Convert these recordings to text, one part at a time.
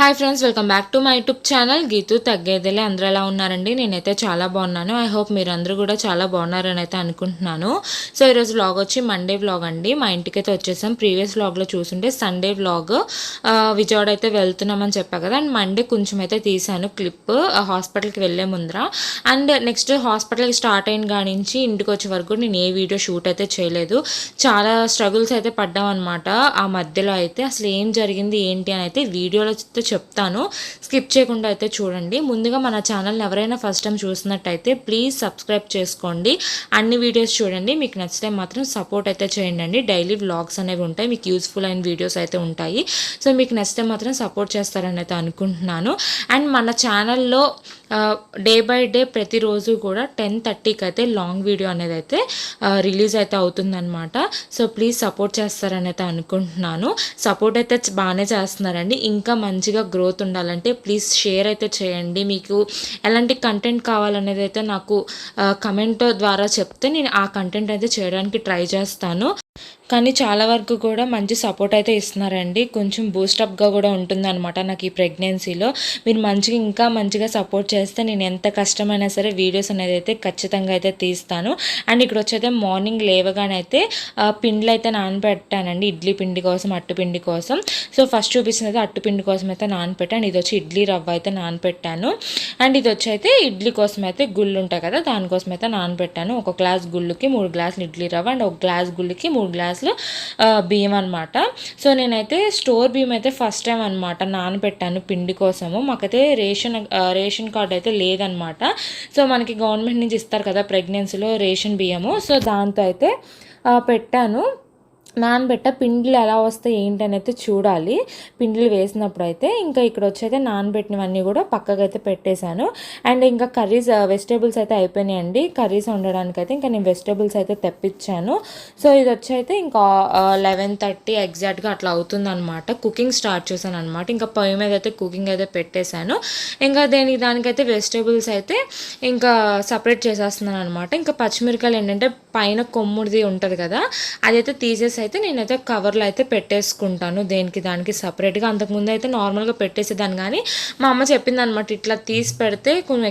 Hi friends, welcome back to my YouTube channel Geethu తగ్గేదేలే. అందరూ ఎలా ఉన్నారండి? నేనైతే చాలా బాగున్నాను. ఐ హోప్ మీరు అందరూ కూడా చాలా బాగున్నారని అయితే అనుకుంటున్నాను. సో ఈరోజు వ్లాగ్ వచ్చి మండే వ్లాగ్ అండి. మా ఇంటికి అయితే వచ్చేసాం. ప్రీవియస్ వ్లాగ్లో చూసుంటే సండే వ్లాగ్ విజయవాడ అయితే వెళ్తున్నామని చెప్పా కదా. అండ్ మండే కొంచెం అయితే తీసాను క్లిప్ హాస్పిటల్కి వెళ్ళే ముందర. అండ్ నెక్స్ట్ హాస్పిటల్కి స్టార్ట్ అయిన కాడి నుంచి ఇంటికి వచ్చే వరకు నేను ఏ వీడియో షూట్ అయితే చేయలేదు. చాలా స్ట్రగుల్స్ అయితే పడ్డామన్నమాట. ఆ మధ్యలో అయితే అసలు ఏం జరిగింది ఏంటి అని అయితే వీడియోలో చెప్తాను. స్కిప్ చేయకుండా అయితే చూడండి. ముందుగా మన ఛానల్ని ఎవరైనా ఫస్ట్ టైం చూసినట్టయితే ప్లీజ్ సబ్స్క్రైబ్ చేసుకోండి. అన్ని వీడియోస్ చూడండి. మీకు నచ్చితే మాత్రం సపోర్ట్ అయితే చేయండి. డైలీ వ్లాగ్స్ అనేవి ఉంటాయి, మీకు యూస్ఫుల్ అయిన వీడియోస్ అయితే ఉంటాయి. సో మీకు నచ్చితే మాత్రం సపోర్ట్ చేస్తారని అయితే అనుకుంటున్నాను. అండ్ మన ఛానల్లో డే బై డే ప్రతిరోజు కూడా 10:30కి అయితే లాంగ్ వీడియో అనేది అయితే రిలీజ్ అయితే అవుతుందన్నమాట. సో ప్లీజ్ సపోర్ట్ చేస్తారని అయితే అనుకుంటున్నాను. సపోర్ట్ అయితే బాగానే చేస్తున్నారండి. ఇంకా మంచిగా గ్రోత్ ఉండాలంటే ప్లీజ్ షేర్ అయితే చేయండి. మీకు ఎలాంటి కంటెంట్ కావాలనేది అయితే నాకు కమెంట్ ద్వారా చెప్తే నేను ఆ కంటెంట్ అయితే చేయడానికి ట్రై చేస్తాను. కానీ చాలా వరకు కూడా మంచి సపోర్ట్ అయితే ఇస్తున్నారండి. కొంచెం బూస్టప్గా కూడా ఉంటుందన్నమాట నాకు ఈ ప్రెగ్నెన్సీలో. మీరు ఇంకా మంచిగా సపోర్ట్ చేస్తే నేను ఎంత కష్టమైనా సరే వీడియోస్ అనేది అయితే ఖచ్చితంగా అయితే తీస్తాను. అండ్ ఇక్కడ వచ్చైతే మార్నింగ్ లేవగానే అయితే పిండిలు అయితే నానబెట్టానండి. ఇడ్లీ పిండి కోసం, అట్టు పిండి కోసం. సో ఫస్ట్ చూపిస్తుంది అయితే అట్టు పిండి కోసం అయితే నానబెట్టాను. ఇది వచ్చి ఇడ్లీ రవ్వ అయితే నానబెట్టాను. అండ్ ఇది వచ్చి అయితే ఇడ్లీ కోసం అయితే గుళ్ళు ఉంటాయి కదా, దానికోసం అయితే నానబెట్టాను. ఒక గ్లాస్ గుళ్ళుకి 3 గ్లాసులు ఇడ్లీ రవ్వ అండ్ ఒక గ్లాస్ గుళ్ళుకి 3 గ్లాసులు బియ్యం అనమాట. సో నేనైతే స్టోర్ బియ్యం అయితే ఫస్ట్ టైం అనమాట నానబెట్టాను పిండి కోసము. మాకైతే రేషన్ కార్డ్ అయితే లేదనమాట. సో మనకి గవర్నమెంట్ నుంచి ఇస్తారు కదా ప్రెగ్నెన్సీలో రేషన్ బియ్యము. సో దాంతో అయితే పెట్టాను. నానబెట్ట పిండిలు ఎలా వస్తాయి ఏంటని అయితే చూడాలి. పిండిలు వేసినప్పుడు అయితే ఇంకా ఇక్కడ వచ్చైతే నానబెట్టినవన్నీ కూడా పక్కకైతే పెట్టేశాను. అండ్ ఇంకా కర్రీస్ వెజిటేబుల్స్ అయితే అయిపోయినాయండి. కర్రీస్ వండడానికి అయితే ఇంకా నేను వెజిటేబుల్స్ అయితే తెప్పించాను. సో ఇది వచ్చైతే ఇంకా 11:30 ఎగ్జాక్ట్గా అట్లా అవుతుందన్నమాట. కుకింగ్ స్టార్ట్ చేశాను అనమాట. ఇంకా పొయ్యి మీద అయితే కుకింగ్ అయితే పెట్టేశాను. ఇంకా దానికైతే వెజిటేబుల్స్ అయితే ఇంకా సపరేట్ చేసేస్తున్నాను అనమాట. ఇంకా పచ్చిమిరకాయలు ఏంటంటే పైన కొమ్ముడిది ఉంటుంది కదా, అదైతే తీసేసి అయితే నేనైతే కవర్లో అయితే పెట్టేసుకుంటాను దానికి సపరేట్గా. అంతకుముందు అయితే నార్మల్గా పెట్టేసేదాన్ని, కానీ మా అమ్మ చెప్పింది అనమాట, ఇట్లా తీసి పెడితే కొంచెం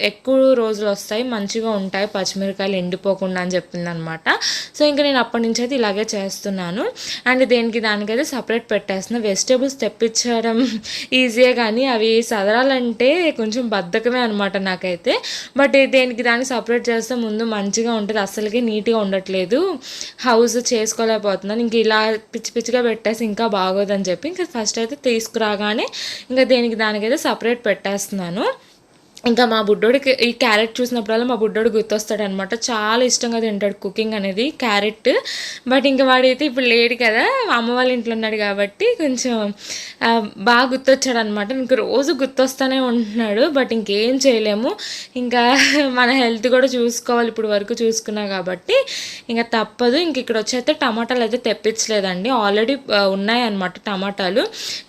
ఎక్కువ రోజులు వస్తాయి, మంచిగా ఉంటాయి పచ్చిమిరకాయలు ఎండిపోకుండా అని చెప్పింది అనమాట. సో ఇంకా నేను అప్పటి నుంచి అయితే ఇలాగే చేస్తున్నాను. అండ్ దానికైతే సపరేట్ పెట్టేస్తున్నాను. వెజిటేబుల్స్ తెప్పించడం ఈజీయే, కానీ అవి సదరాలంటే కొంచెం బద్ధకమే అనమాట నాకైతే. బట్ దానికి సపరేట్ చేస్తే ముందు మంచిగా ఉంటుంది. అసలుకి నీట్గా ఉండట్లేదు, హౌస్ చేసుకోలేకపోతున్నాను. ఇంక ఇలా పిచ్చి పిచ్చిగా పెట్టేసి ఇంకా బాగోదని చెప్పి ఇంకా ఫస్ట్ అయితే తీసుకురాగానే ఇంకా దానికైతే సపరేట్ పెట్టేస్తున్నాను. ఇంకా మా బుడ్డోడికి ఈ క్యారెట్ చూసినప్పుడల్లా మా బుడ్డోడు గుర్తొస్తాడు అనమాట. చాలా ఇష్టంగా తింటాడు కుకింగ్ అనేది, క్యారెట్. బట్ ఇంకా వాడైతే ఇప్పుడు లేడు కదా, అమ్మ వాళ్ళ ఇంట్లో ఉన్నాడు కాబట్టి కొంచెం బాగా గుర్తొచ్చాడు అనమాట. ఇంక రోజు గుర్తొస్తూనే ఉంటున్నాడు. బట్ ఇంకేం చేయలేము, ఇంకా మన హెల్త్ కూడా చూసుకోవాలి. ఇప్పుడు వరకు చూసుకున్నా కాబట్టి ఇంకా తప్పదు. ఇంక ఇక్కడ వచ్చైతే టమాటాలు అయితే తెప్పించలేదండి, ఆల్రెడీ ఉన్నాయన్నమాట టమాటాలు.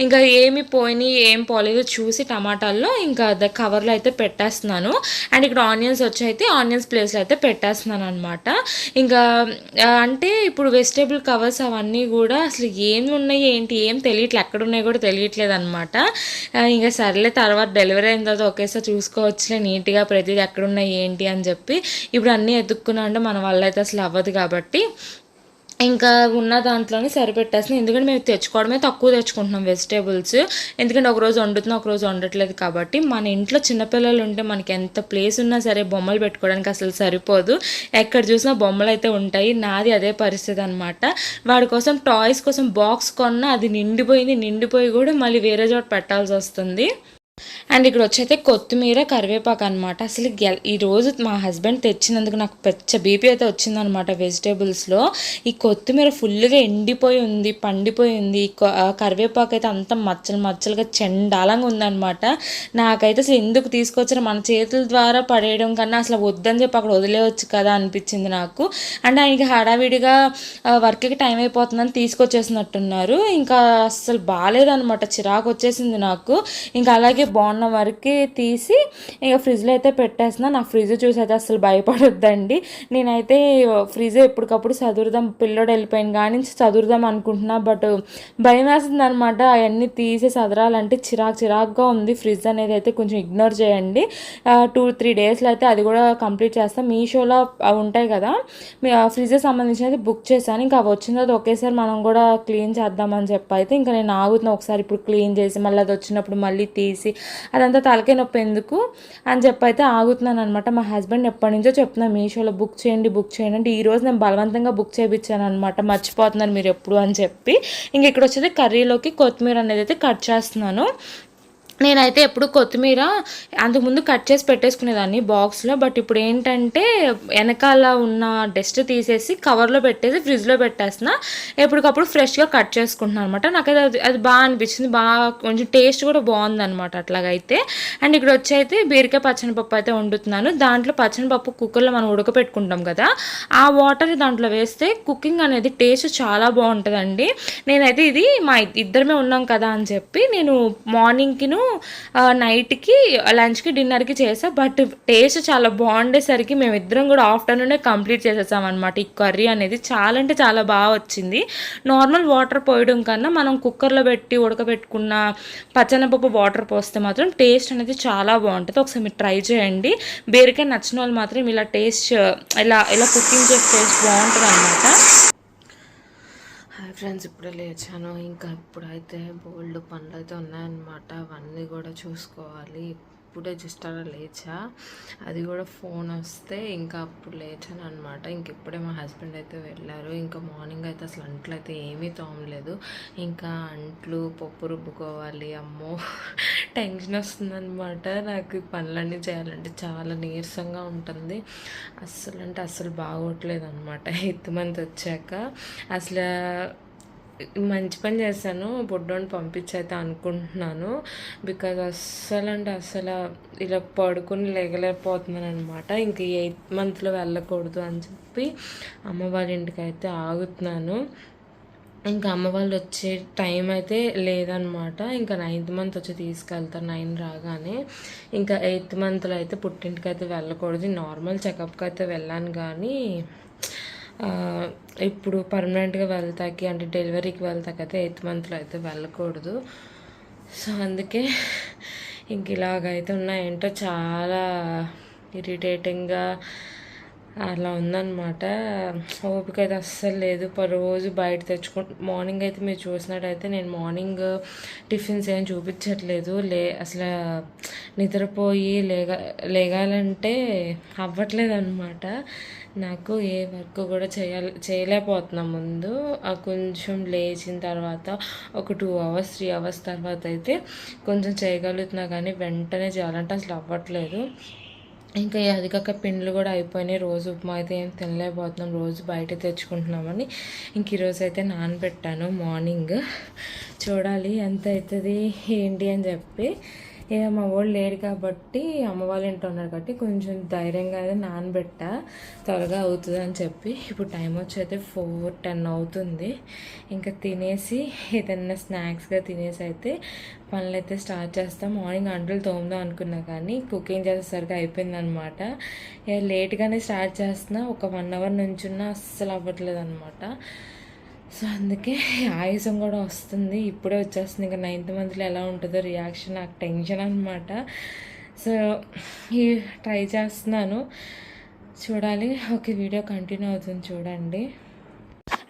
ఇంకా ఏమి పోయినాయి ఏం పోలేదో చూసి టమాటాల్లో ఇంకా కవర్లో అయితే పెట్టేస్తున్నాను. అండ్ ఇక్కడ ఆనియన్స్ వచ్చైతే ఆనియన్స్ ప్లేస్లో అయితే పెట్టేస్తున్నాను అనమాట. ఇంకా అంటే ఇప్పుడు వెజిటేబుల్ కవర్స్ అవన్నీ కూడా అసలు ఏమి ఉన్నాయి ఏంటి ఏం తెలియట్లేదు, ఎక్కడ ఉన్నాయి కూడా తెలియట్లేదు అనమాట. ఇంకా సర్లే తర్వాత డెలివరీ అయిన తర్వాత ఒకేసారి చూసుకోవచ్చులే నీట్గా ప్రతిదీ ఎక్కడున్నాయి ఏంటి అని చెప్పి. ఇప్పుడు అన్నీ ఎత్తుక్కున్నా అంటే మన వల్ల అయితే అసలు అవ్వదు కాబట్టి ఇంకా ఉన్న దాంట్లోనే సరిపెట్టేస్తున్నాం. ఎందుకంటే మేము తెచ్చుకోవడమే తక్కువ తెచ్చుకుంటున్నాం వెజిటేబుల్స్. ఎందుకంటే ఒకరోజు వండుతున్నాం ఒకరోజు వండట్లేదు కాబట్టి. మన ఇంట్లో చిన్నపిల్లలు ఉంటే మనకి ఎంత ప్లేస్ ఉన్నా సరే బొమ్మలు పెట్టుకోవడానికి అసలు సరిపోదు. ఎక్కడ చూసినా బొమ్మలు అయితే ఉంటాయి. నాది అదే పరిస్థితి అనమాట. వాడి కోసం టాయ్స్ కోసం బాక్స్ కొన్నా అది నిండిపోయి కూడా మళ్ళీ వేరే చోట పెట్టాల్సి వస్తుంది. అండ్ ఇక్కడ వచ్చైతే కొత్తిమీర కరివేపాకు అనమాట. అసలు ఈరోజు మా హస్బెండ్ తెచ్చినందుకు నాకు పెద్ద బీపీ అయితే వచ్చిందనమాట. వెజిటేబుల్స్లో ఈ కొత్తిమీర ఫుల్గా ఎండిపోయి ఉంది, పండిపోయి ఉంది. కరివేపాకు అయితే అంత మచ్చలుగా చెండాలంగా ఉందనమాట. నాకైతే అసలు ఎందుకు తీసుకొచ్చారో, మన చేతుల ద్వారా పడేయడం కన్నా అసలు వద్దని చెప్పి అక్కడ వదిలేవచ్చు కదా అనిపించింది నాకు. అండ్ ఆయనకి హడావిడిగా వర్క్కి టైం అయిపోతుందని తీసుకొచ్చేసినట్టున్నారు. ఇంకా అసలు బాగాలేదనమాట, చిరాకు వచ్చేసింది నాకు. ఇంకా అలాగే మొన్న వరకు తీసి ఇక ఫ్రిడ్జ్లో అయితే పెట్టేస్తున్నా. నా ఫ్రిడ్జ్ చూసి అయితే అసలు భయపడొద్దండి. నేనైతే ఫ్రిడ్జ్ ఎప్పటికప్పుడు చదువుదాం, పిల్లోడు వెళ్ళిపోయిన కానీ చదువుదాం అనుకుంటున్నా, బట్ భయం వేస్తుంది అనమాట. అవన్నీ తీసి చదరాలంటే చిరాకుగా ఉంది. ఫ్రిడ్జ్ అనేది అయితే కొంచెం ఇగ్నోర్ చేయండి. 2-3 డేస్లో అయితే అది కూడా కంప్లీట్ చేస్తాం. మీషోలో అవి ఉంటాయి కదా, ఫ్రిడ్జ్ సంబంధించినది బుక్ చేశాను. ఇంకా అవి వచ్చిన తర్వాత ఒకేసారి మనం కూడా క్లీన్ చేద్దామని చెప్పి అయితే ఇంకా నేను ఆగుతున్నా. ఒకసారి ఇప్పుడు క్లీన్ చేసి మళ్ళీ అది వచ్చినప్పుడు మళ్ళీ తీసి అదంతా తలకే నొప్పి ఎందుకు అని చెప్పి అయితే ఆగుతున్నాను అనమాట. మా హస్బెండ్ ఎప్పటి నుంచో చెప్తున్నా మీషోలో బుక్ చేయండి అంటే ఈరోజు నేను బలవంతంగా బుక్ చేయించాను అనమాట. మర్చిపోతున్నారు మీరు ఎప్పుడు అని చెప్పి. ఇంక ఇక్కడ వచ్చేది కర్రీలోకి కొత్తిమీర అనేది అయితే కట్ చేస్తున్నాను. నేనైతే ఎప్పుడు కొత్తిమీర అంతకుముందు కట్ చేసి పెట్టేసుకునేదాన్ని బాక్స్లో, బట్ ఇప్పుడు ఏంటంటే వెనకాల ఉన్న డస్ట్ తీసేసి కవర్లో పెట్టేసి ఫ్రిడ్జ్లో పెట్టేస్తున్నా. ఎప్పటికప్పుడు ఫ్రెష్గా కట్ చేసుకుంటున్నాను అనమాట. నాకైతే అది బాగా అనిపించింది, బాగా కొంచెం టేస్ట్ కూడా బాగుందనమాట అట్లాగైతే. అండ్ ఇక్కడ వచ్చి అయితే బీరకాయ పచ్చనిపప్పు అయితే వండుతున్నాను. దాంట్లో పచ్చనిపప్పు కుక్కర్లో మనం ఉడకపెట్టుకుంటాం కదా, ఆ వాటర్ దాంట్లో వేస్తే కుకింగ్ అనేది టేస్ట్ చాలా బాగుంటుందండి. నేనైతే ఇది మా ఇద్దరమే ఉన్నాం కదా అని చెప్పి నేను మార్నింగ్కిను నైట్కి లంచ్కి డిన్నర్కి చేసా, బట్ టేస్ట్ చాలా బాగుండేసరికి మేమిద్దరం కూడా ఆఫ్టర్నూనే కంప్లీట్ చేసేసాం అనమాట. ఈ కర్రీ అనేది చాలా అంటే చాలా బాగా వచ్చింది. నార్మల్ వాటర్ పోయడం కన్నా మనం కుక్కర్లో పెట్టి ఉడకబెట్టుకున్న పచ్చనపప్పు వాటర్ పోస్తే మాత్రం టేస్ట్ అనేది చాలా బాగుంటుంది. ఒకసారి మీరు ట్రై చేయండి. బీరకాయ నచ్చిన వాళ్ళు మాత్రం ఇలా టేస్ట్ ఇలా కుకింగ్ చేసే టేస్ట్ బాగుంటుంది అనమాట. హాయ్ ఫ్రెండ్స్, ఇప్పుడే లేచాను. ఇంకా ఇప్పుడైతే బోల్డ్ పనులు అయితే ఉన్నాయన్నమాట. అవన్నీ కూడా చూసుకోవాలి. ఇప్పుడే జస్ట్ అలా లేచా, అది కూడా ఫోన్ వస్తే ఇంకా అప్పుడు లేచాను అనమాట. ఇంక ఇప్పుడే మా హస్బెండ్ అయితే వెళ్ళారు. ఇంకా మార్నింగ్ అయితే అసలు అంట్లు అయితే ఏమీ తోమలేదు. ఇంకా అంట్లు పప్పు రుబ్బుకోవాలి. అమ్మో టెన్షన్ వస్తుందన్నమాట. నాకు పనులన్నీ చేయాలంటే చాలా నీరసంగా ఉంటుంది. అస్సలు బాగోట్లేదు అనమాట. 8th month వచ్చాక అసలు మంచి పని చేశాను, బొడ్డోని పంపించైతే అనుకుంటున్నాను. బికాజ్ అస్సలు ఇలా పడుకొని లేగలేకపోతున్నాను అనమాట. ఇంక 8th monthలో వెళ్ళకూడదు అని చెప్పి అమ్మ వాళ్ళ ఇంటికి అయితే ఆగుతున్నాను. ఇంకా అమ్మ వాళ్ళు వచ్చే టైం అయితే లేదనమాట. ఇంకా 9th month వచ్చి తీసుకెళ్తారు 9 రాగానే. ఇంకా 8th monthలో అయితే పుట్టింటికి అయితే వెళ్ళకూడదు. నార్మల్ చెకప్కి అయితే వెళ్ళాను కానీ ఇప్పుడు పర్మనెంట్గా వెళ్తాకి అంటే డెలివరీకి వెళ్తాకైతే 8th monthలో అయితే వెళ్ళకూడదు. సో అందుకే ఇంక ఇలాగైతే ఉన్నాయంటో చాలా ఇరిటేటింగ్గా అలా ఉందన్నమాట. ఓపిక అయితే అస్సలు లేదు. రోజు బయట మార్నింగ్ అయితే మీరు చూసినట్టయితే నేను మార్నింగ్ టిఫిన్స్ ఏం చూపించట్లేదు. అసలు నిద్రపోయి లేగాలంటే అవ్వట్లేదు అనమాట. నాకు ఏ వర్క్ కూడా చేయలేకపోతున్నా. ముందు కొంచెం లేచిన తర్వాత ఒక 2 hours 3 hours తర్వాత అయితే కొంచెం చేయగలుగుతున్నా, కానీ వెంటనే చేయాలంటే అసలు అవ్వట్లేదు. ఇంకా అది కాక పిండ్లు కూడా అయిపోయినాయి. రోజు ఉప్మా అయితే ఏం తినలేకపోతున్నాం, రోజు బయట తెచ్చుకుంటున్నామని ఇంక ఈరోజు అయితే నానబెట్టాను మార్నింగ్. చూడాలి ఎంత అవుతుంది ఏంటి అని చెప్పి. ఇక మా వాళ్ళు లేడు కాబట్టి అమ్మ వాళ్ళ ఇంట్లో ఉన్నారు కాబట్టి కొంచెం ధైర్యంగా అయితే నానబెట్టా, త్వరగా అవుతుంది అని చెప్పి. ఇప్పుడు టైం వచ్చి అయితే 4:10 అవుతుంది. ఇంకా తినేసి ఏదన్నా స్నాక్స్గా తినేసి అయితే పనులు అయితే స్టార్ట్ చేస్తాం. మార్నింగ్ అంట్లు తోముదాం అనుకున్నా కానీ కుకింగ్ చేసేసరికి అయిపోయిందనమాట. ఇక లేట్గానే స్టార్ట్ చేస్తున్నా. ఒక 1 hour నుంచున్నా అస్సలు అవ్వట్లేదు అనమాట. సో అందుకే ఆయాసం కూడా వస్తుంది, ఇప్పుడే వచ్చేస్తుంది. ఇంకా 9th monthలో ఎలా ఉంటుందో రియాక్షన్, నాకు టెన్షన్ అనమాట. సో ట్రై చేస్తున్నాను, చూడాలి. ఓకే, వీడియో కంటిన్యూ అవుతుంది చూడండి.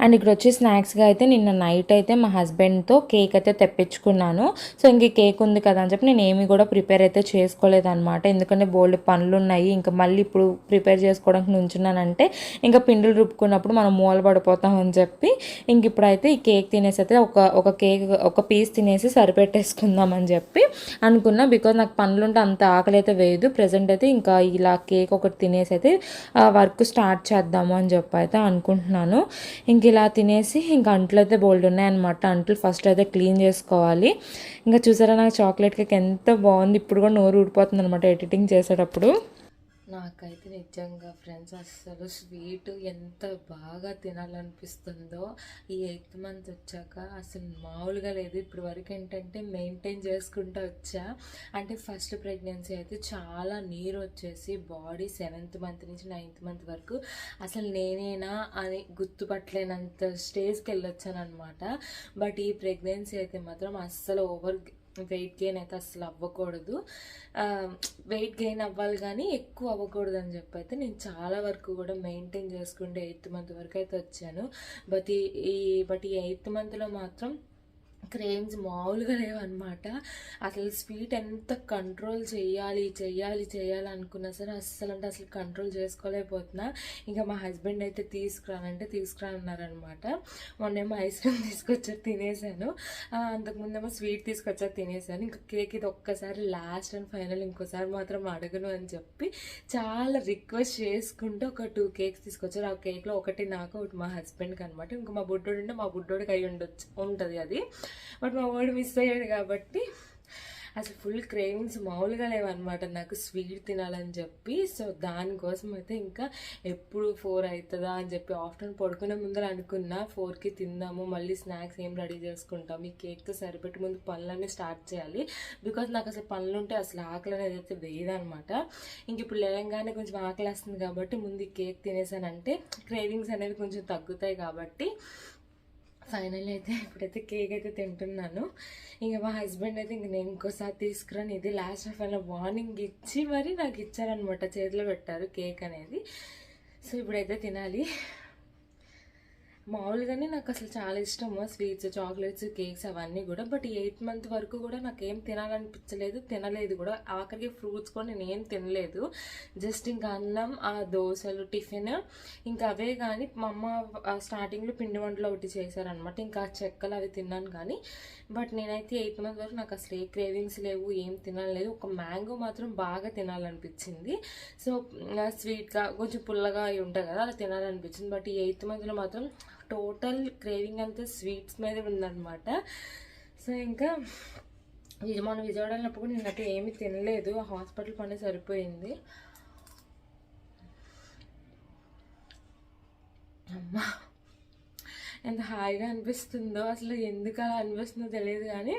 అండ్ ఇక్కడ వచ్చి స్నాక్స్గా అయితే నిన్న నైట్ అయితే మా హస్బెండ్తో కేక్ అయితే తెప్పించుకున్నాను. సో ఇంక కేక్ ఉంది కదా అని చెప్పి నేను ఏమి కూడా ప్రిపేర్ అయితే చేసుకోలేదన్నమాట. ఎందుకంటే బోల్డ్ పనులు ఉన్నాయి. ఇంకా మళ్ళీ ఇప్పుడు ప్రిపేర్ చేసుకోవడానికి నుంచున్నానంటే ఇంకా పిండిలు రుబ్బుకున్నప్పుడు మనం మూల పడిపోతామని చెప్పి ఇంక ఇప్పుడైతే ఈ కేక్ తినేసి అయితే ఒక పీస్ తినేసి సరిపెట్టేసుకుందామని చెప్పి అనుకున్నా. బికాజ్ నాకు పనులుంటే అంత ఆకలి అయితే వేయదు. ప్రజెంట్ అయితే ఇంకా ఇలా కేక్ ఒకటి తినేసి అయితే వర్క్ స్టార్ట్ చేద్దాము అని చెప్పి అయితే అనుకుంటున్నాను. ఇంక ఇలా తినేసి ఇంకా అంట్లు అయితే బోల్డ్ ఉన్నాయన్నమాట. అంట్లు ఫస్ట్ అయితే క్లీన్ చేసుకోవాలి. ఇంకా చూసారా నాకు చాక్లెట్ కేక్ ఎంత బాగుంది. ఇప్పుడు కూడా నోరు ఊడిపోతుంది అనమాట ఎడిటింగ్ చేసేటప్పుడు. నాకైతే నిజంగా ఫ్రెండ్స్ అస్సలు స్వీట్ ఎంత బాగా తినాలనిపిస్తుందో ఈ 8th మంత్ వచ్చాక అసలు మామూలుగా లేదు. ఇప్పుడు వరకు ఏంటంటే మెయింటైన్ చేసుకుంటూ వచ్చా. అంటే ఫస్ట్ ప్రెగ్నెన్సీ అయితే చాలా నీరు వచ్చేసి బాడీ 7th మంత్ నుంచి 9th మంత్ వరకు అసలు నేనేనా అని గుర్తుపట్టలేనంత స్టేజ్కి వెళ్ళొచ్చాను అనమాట. బట్ ఈ ప్రెగ్నెన్సీ అయితే మాత్రం అస్సలు వెయిట్ గెయిన్ అయితే అసలు అవ్వకూడదు. వెయిట్ గెయిన్ అవ్వాలి కానీ ఎక్కువ అవ్వకూడదు అని చెప్పి అయితే నేను చాలా వరకు కూడా మెయింటైన్ చేసుకుంటే 8th మంత్ వరకు అయితే వచ్చాను. బట్ ఈ 8th మంత్లో మాత్రం క్రేమ్స్ మామూలుగా లేవన్నమాట. అసలు స్వీట్ ఎంత కంట్రోల్ చేయాలి అనుకున్నా సరే అసలు కంట్రోల్ చేసుకోలేకపోతున్నా. ఇంకా మా హస్బెండ్ అయితే తీసుకురానన్నారనమాట. మొన్నేమో ఐస్ క్రీమ్ తీసుకొచ్చారు, తినేసాను. అంతకుముందేమో స్వీట్ తీసుకొచ్చారు, తినేసాను. ఇంకా కేక్ ఇది ఒక్కసారి లాస్ట్ అండ్ ఫైనల్ ఇంకోసారి మాత్రం అడగను అని చెప్పి చాలా రిక్వెస్ట్ చేసుకుంటూ ఒక 2 కేక్స్ తీసుకొచ్చారు. ఆ కేక్లో ఒకటి నాకు, ఒకటి మా హస్బెండ్కి అనమాట. ఇంకా మా బుడ్డోడు ఉంటే మా బుడ్డోడికి అయి ఉంటుంది అది. బట్ మా వాడు మిస్ అయ్యాడు కాబట్టి అసలు ఫుల్ క్రేవింగ్స్ మామూలుగా లేవన్నమాట నాకు స్వీట్ తినాలని చెప్పి. సో దానికోసం అయితే ఇంకా ఎప్పుడు 4 అవుతుందా అని చెప్పి ఆఫ్టర్నూన్ పడుకునే ముందర అనుకున్నా 4కి తిందాము, మళ్ళీ స్నాక్స్ ఏం రెడీ చేసుకుంటాం, ఈ కేక్తో సరిపెట్టి ముందు పనులన్నీ స్టార్ట్ చేయాలి. బికాజ్ నాకు అసలు పనులు ఉంటే అసలు ఆకలి అనేది అయితే వేయదనమాట. ఇంక ఇప్పుడు లేవగానే కొంచెం ఆకలి వస్తుంది కాబట్టి ముందు ఈ కేక్ తినేసానంటే క్రేవింగ్స్ అనేవి కొంచెం తగ్గుతాయి కాబట్టి ఫైనల్ అయితే ఇప్పుడైతే కేక్ అయితే తింటున్నాను. ఇంకా మా హస్బెండ్ అయితే ఇంక నేను ఇంకోసారి తీసుకురాను, ఇది లాస్ట్ ఆఫ్ అయిన వార్నింగ్ ఇచ్చి మరి నాకు ఇచ్చారనమాట, చేతిలో పెట్టారు కేక్ అనేది. సో ఇప్పుడైతే తినాలి. మామూలుగానే నాకు అసలు చాలా ఇష్టము స్వీట్స్, చాక్లెట్స్, కేక్స్ అవన్నీ కూడా. బట్ 8th మంత్ వరకు కూడా నాకేం తినాలనిపించలేదు, తినలేదు కూడా. ఆఖరికి ఫ్రూట్స్ కూడా నేను ఏం తినలేదు. జస్ట్ ఇంకా అన్నం, ఆ దోశలు, టిఫిన్ ఇంకా అవే. కానీ మా అమ్మ స్టార్టింగ్లో పిండి వంటలు ఒకటి చేశారనమాట, ఇంకా చెక్కలు అవి తిన్నాను. కానీ బట్ నేనైతే 8th మంత్ వరకు నాకు అసలు ఏ క్రేవింగ్స్ లేవు, ఏం తినలేదు. ఒక మ్యాంగో మాత్రం బాగా తినాలనిపించింది. సో స్వీట్గా కొంచెం పుల్లగా అవి ఉంటాయి కదా, అలా తినాలనిపించింది. బట్ ఈ 8th మంత్లో మాత్రం టోటల్ క్రేవింగ్ అంతా స్వీట్స్ మీద ఉందన్నమాట. సో ఇంకా మనం విజయవాడ వెళ్ళినప్పుడు నేనైతే ఏమీ తినలేదు, హాస్పిటల్ పని సరిపోయింది. అమ్మా ఎంత హాయిగా అనిపిస్తుందో, అసలు ఎందుకు అలా అనిపిస్తుందో తెలియదు. కానీ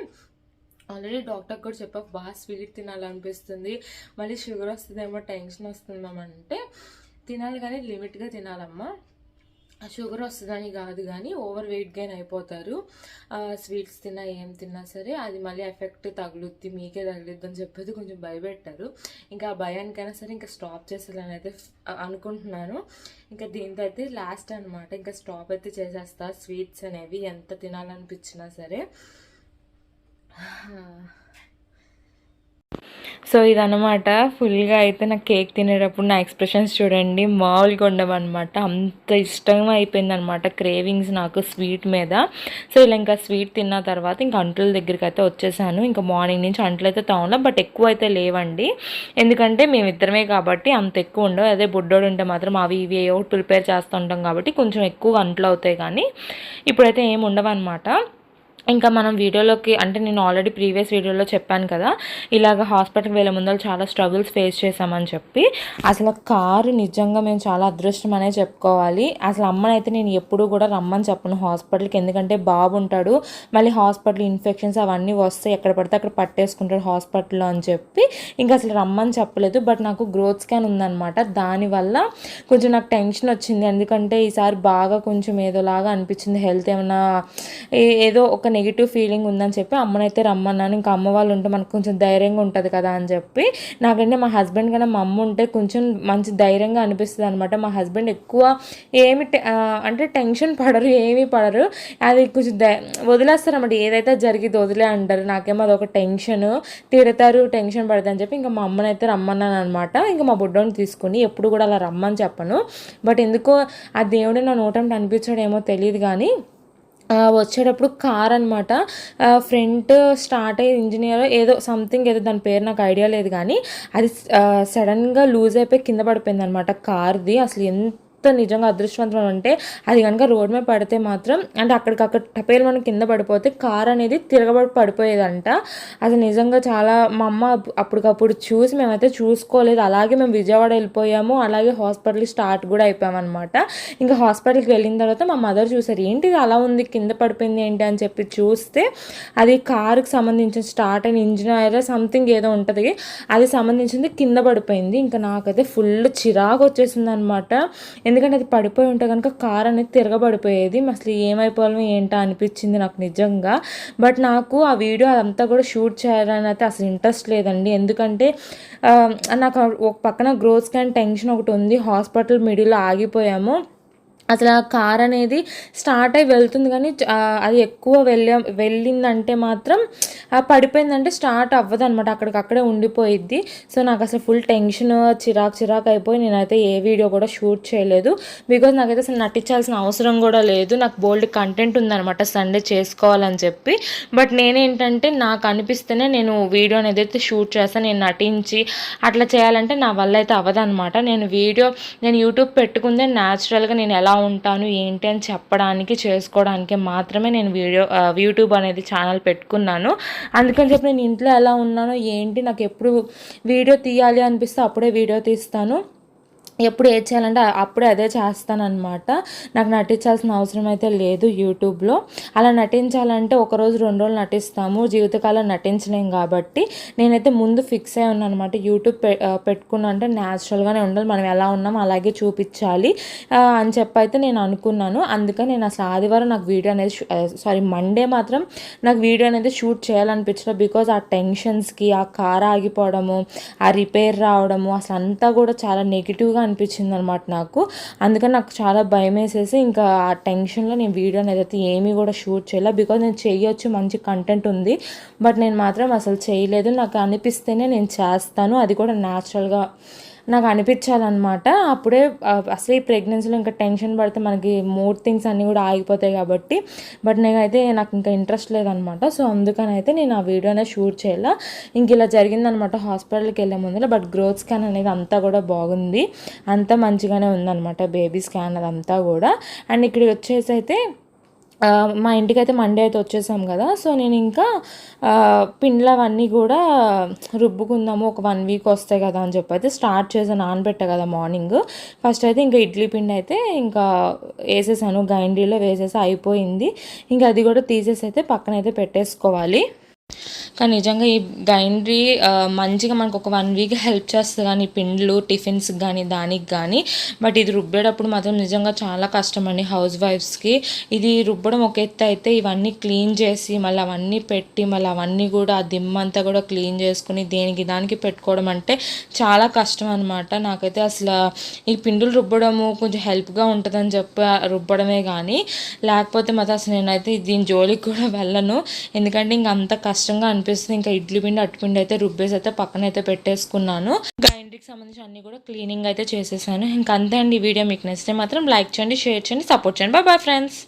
ఆల్రెడీ డాక్టర్ కూడా చెప్పా బాగా స్వీట్ తినాలనిపిస్తుంది, మళ్ళీ షుగర్ వస్తుందేమో, టెన్షన్ వస్తుందేమంటే తినాలి కానీ లిమిట్గా తినాలమ్మా. షుగర్ వస్తుందని కాదు కానీ ఓవర్ వెయిట్ గెయిన్ అయిపోతారు. స్వీట్స్ తిన్నా ఏం తిన్నా సరే అది మళ్ళీ ఎఫెక్ట్ తగులుద్ది, మీకే తగులుద్ది అని చెప్పేది కొంచెం భయపెట్టారు. ఇంకా ఆ భయానికైనా సరే ఇంకా స్టాప్ చేసేయాలని అయితే అనుకుంటున్నాను. ఇంకా దీంతో అయితే లాస్ట్ అనమాట, ఇంకా స్టాప్ అయితే చేసేస్తా స్వీట్స్ అనేవి ఎంత తినాలనిపించినా సరే. సో ఇదనమాట ఫుల్గా అయితే నాకు కేక్ తినేటప్పుడు నా ఎక్స్ప్రెషన్స్ చూడండి, మామూలుగా ఉండవన్నమాట. అంత ఇష్టంగా అయిపోయిందనమాట క్రేవింగ్స్ నాకు స్వీట్ మీద. సో ఇలా ఇంకా స్వీట్ తిన్న తర్వాత ఇంకా అంట్ల దగ్గరికి అయితే వచ్చేసాను. ఇంకా మార్నింగ్ నుంచి అంట్లు అయితే తోమలా, బట్ ఎక్కువ అయితే లేవండి, ఎందుకంటే మేమిద్దరమే కాబట్టి అంత ఎక్కువ ఉండవు. అదే బుడ్డోడు ఉంటే మాత్రం అవి ఇవి ఏవో ప్రిపేర్ చేస్తూ ఉంటాం కాబట్టి కొంచెం ఎక్కువ అంట్లు అవుతాయి. కానీ ఇప్పుడైతే ఏమి ఉండవు అనమాట. ఇంకా మనం వీడియోలోకి అంటే నేను ఆల్రెడీ ప్రీవియస్ వీడియోలో చెప్పాను కదా, ఇలాగ హాస్పిటల్కి వెళ్ళే ముందు చాలా స్ట్రగుల్స్ ఫేస్ చేసామని చెప్పి. అసలు కారు నిజంగా మేము చాలా అదృష్టం అనే చెప్పుకోవాలి. అసలు అమ్మనైతే నేను ఎప్పుడూ కూడా రమ్మని చెప్పను హాస్పిటల్కి, ఎందుకంటే బాబు ఉంటాడు, మళ్ళీ హాస్పిటల్ ఇన్ఫెక్షన్స్ అవన్నీ వస్తాయి, ఎక్కడ పడితే అక్కడ పట్టేసుకుంటాడు హాస్పిటల్లో అని చెప్పి ఇంకా అసలు రమ్మని చెప్పలేదు. బట్ నాకు గ్రోత్ స్కాన్ ఉందన్నమాట, దానివల్ల కొంచెం నాకు టెన్షన్ వచ్చింది. ఎందుకంటే ఈసారి బాగా కొంచెం ఏదోలాగా అనిపించింది, హెల్త్ ఏమైనా ఏదో ఒక నెగిటివ్ ఫీలింగ్ ఉందని చెప్పి అమ్మనైతే రమ్మన్నాను. ఇంకా అమ్మ వాళ్ళు ఉంటే మనకు కొంచెం ధైర్యంగా ఉంటుంది కదా అని చెప్పి. నాకంటే మా హస్బెండ్ కన్నా మా అమ్మ ఉంటే కొంచెం మంచి ధైర్యంగా అనిపిస్తుంది అనమాట. మా హస్బెండ్ ఎక్కువ ఏమి అంటే టెన్షన్ పడరు, ఏమీ పడరు, అది కొంచెం వదిలేస్తారు అన్నమాట, ఏదైతే జరిగింది వదిలే అంటారు. నాకేమో అదొక టెన్షన్, తిడతారు, టెన్షన్ పడతారు అని చెప్పి ఇంకా మా అమ్మనైతే రమ్మన్నాను అనమాట. ఇంకా మా బుడ్డోని తీసుకుని ఎప్పుడు కూడా అలా రమ్మని చెప్పను. బట్ ఎందుకో ఆ దేవుడు నా నోటంటే అనిపించాడేమో తెలియదు. కానీ వచ్చేటప్పుడు కార్ అనమాట, ఫ్రంట్ స్టార్ట్ అయ్యి ఇంజనీర్ ఏదో సంథింగ్ ఏదో దాని పేరు నాకు ఐడియా లేదు. కానీ అది సడన్గా లూజ్ అయిపోయి కింద పడిపోయింది అనమాట కార్ది. అసలు ఎంత నిజంగా అదృష్టవంతం అంటే అది కనుక రోడ్ మీద పడితే మాత్రం అంటే అక్కడికక్కడ టపేలు మనం కింద పడిపోతే కార్ అనేది తిరగబడి పడిపోయేదంట. అది నిజంగా చాలా మా అమ్మ అప్పటికప్పుడు చూసి మేమైతే చూసుకోలేదు. అలాగే మేము విజయవాడ వెళ్ళిపోయాము. అలాగే హాస్పిటల్ స్టార్ట్ కూడా అయిపోయామన్నమాట. ఇంకా హాస్పిటల్కి వెళ్ళిన తర్వాత మా మదర్ చూసారు, ఏంటి ఇది అలా ఉంది, కింద పడిపోయింది ఏంటి అని చెప్పి చూస్తే అది కారుకి సంబంధించిన స్టార్ట్ అయిన ఇంజిన్ ఆయిల్ సంథింగ్ ఏదో ఉంటుంది, అది సంబంధించింది కింద పడిపోయింది. ఇంకా నాకైతే ఫుల్ చిరాకు వచ్చేసింది అనమాట. ఎందుకంటే అది పడిపోయి ఉంటే కనుక కార్ అనేది తిరగబడిపోయేది. అసలు ఏమైపోవాలో ఏంటో అనిపించింది నాకు నిజంగా. బట్ నాకు ఆ వీడియో అదంతా కూడా షూట్ చేయాలని అయితే అసలు ఇంట్రెస్ట్ లేదండి. ఎందుకంటే నాకు ఒక పక్కన గ్రోత్ స్కాన్ టెన్షన్ ఒకటి ఉంది. హాస్పిటల్ మిడిల్లో ఆగిపోయాము. అసలు ఆ కార్ అనేది స్టార్ట్ అయ్యి వెళ్తుంది కానీ అది ఎక్కువ వెళ్ళిందంటే మాత్రం పడిపోయిందంటే స్టార్ట్ అవ్వదు అనమాట, అక్కడికక్కడే ఉండిపోయిద్ది. సో నాకు అసలు ఫుల్ టెన్షన్, చిరాకు అయిపోయి నేనైతే ఏ వీడియో కూడా షూట్ చేయలేదు. బికాజ్ నాకైతే అసలు నటించాల్సిన అవసరం కూడా లేదు. నాకు బోల్డ్ కంటెంట్ ఉందనమాట సండే చేసుకోవాలని చెప్పి. బట్ నేనేంటంటే నాకు అనిపిస్తేనే నేను వీడియో అనేది అయితే షూట్ చేస్తాను. నేను నటించి అట్లా చేయాలంటే నా వల్ల అయితే అవ్వదనమాట. నేను యూట్యూబ్ పెట్టుకుందే న్యాచురల్గా నేను ఎలా ఉంటాను ఏంటి అని చెప్పడానికి, చేసుకోవడానికి మాత్రమే నేను యూట్యూబ్ అనేది ఛానల్ పెట్టుకున్నాను. అందుకని చెప్పి నేను ఇంట్లో ఎలా ఉన్నానో ఏంటి, నాకు ఎప్పుడు వీడియో తీయాలి అనిపిస్తే అప్పుడే వీడియో తీస్తాను, ఎప్పుడు ఏది చేయాలంటే అప్పుడే అదే చేస్తానన్నమాట. నాకు నటించాల్సిన అవసరం అయితే లేదు యూట్యూబ్లో. అలా నటించాలంటే ఒకరోజు 2 రోజులు నటిస్తాము, జీవితకాలం నటించలేం. కాబట్టి నేనైతే ముందు ఫిక్స్ అయి ఉన్నాను అనమాట. యూట్యూబ్ పెట్టుకున్నా అంటే న్యాచురల్గానే ఉండాలి, మనం ఎలా ఉన్నామో అలాగే చూపించాలి అని చెప్పి అయితే నేను అనుకున్నాను. అందుకని నేను అసలు ఆదివారం నాకు వీడియో అనేది మండే మాత్రం నాకు వీడియో అనేది షూట్ చేయాలనిపించలేదు. బికాజ్ ఆ టెన్షన్స్కి, ఆ కార్ ఆగిపోవడము, ఆ రిపేర్ రావడము, అసలు అంతా కూడా చాలా నెగిటివ్గా అనిపించింది అనమాట నాకు. అందుకని నాకు చాలా భయం వేసేసి ఇంకా ఆ టెన్షన్లో నేను వీడియో అనేది ఏమీ కూడా షూట్ చేయలే. బికాజ్ నేను చేయొచ్చు, మంచి కంటెంట్ ఉంది, బట్ నేను మాత్రం అసలు చేయలేదు. నాకు అనిపిస్తేనే నేను చేస్తాను, అది కూడా న్యాచురల్గా నాకు అనిపించాలన్నమాట. అప్పుడే అసలు ఈ ప్రెగ్నెన్సీలో ఇంకా టెన్షన్ పడితే మనకి మూడ్ థింగ్స్ అన్నీ కూడా ఆగిపోతాయి కాబట్టి. బట్ నాకు ఇంకా ఇంట్రెస్ట్ లేదనమాట. సో అందుకని అయితే నేను ఆ వీడియోనే షూట్ చేయాల. ఇంక ఇలా జరిగిందనమాట హాస్పిటల్కి వెళ్ళే ముందర. బట్ గ్రోత్ స్కాన్ అనేది అంతా కూడా బాగుంది, అంతా మంచిగానే ఉందన్నమాట, బేబీ స్కాన్ అదంతా కూడా. అండ్ ఇక్కడికి వచ్చేసి అయితే మా ఇంటికి అయితే మండే అయితే వచ్చేసాం కదా. సో నేను ఇంకా పిండ్లు అవన్నీ కూడా రుబ్బుకుందాము, ఒక 1 వీక్ వస్తాయి కదా అని చెప్పి అయితే స్టార్ట్ చేసాను. నానబెట్టా కదా మార్నింగ్. ఫస్ట్ అయితే ఇంకా ఇడ్లీ పిండి అయితే ఇంకా వేసేసాను, గ్రైండర్లో వేసేసి అయిపోయింది. ఇంకా అది కూడా తీసేసి అయితే పక్కన అయితే పెట్టేసుకోవాలి. కానీ నిజంగా ఈ గ్రైండరీ మంచిగా మనకు ఒక 1 వీక్ హెల్ప్ చేస్తుంది కానీ పిండ్లు టిఫిన్స్కి కానీ దానికి కానీ. బట్ ఇది రుబ్బేటప్పుడు మాత్రం నిజంగా చాలా కష్టం అండి హౌస్ వైఫ్స్కి. ఇది రుబ్బడం ఒక ఎత్తు అయితే ఇవన్నీ క్లీన్ చేసి మళ్ళీ అవన్నీ పెట్టి మళ్ళీ అవన్నీ కూడా ఆ దిమ్మంతా కూడా క్లీన్ చేసుకుని దానికి పెట్టుకోవడం అంటే చాలా కష్టం అనమాట. నాకైతే అసలు ఈ పిండులు రుబ్బడము కొంచెం హెల్ప్గా ఉంటుందని చెప్పి రుబ్బడమే కానీ, లేకపోతే మాత్రం అసలు నేనైతే దీని జోలికి కూడా వెళ్ళను. ఎందుకంటే ఇంక అంత కష్టంగా అనిపిస్తుంది. ఇంకా ఇడ్లీ పిండి అట్టుపిండి అయితే రుబ్బేసి అయితే పక్కన అయితే పెట్టేసుకున్నాను. గ్రైండర్కి సంబంధించి అన్ని కూడా క్లీనింగ్ అయితే చేసేసాను. ఇంకా అంతే అండి. ఈ వీడియో మీకు నచ్చితే మాత్రం లైక్ చేయండి, షేర్ చేయండి, సపోర్ట్ చేయండి. Bye friends.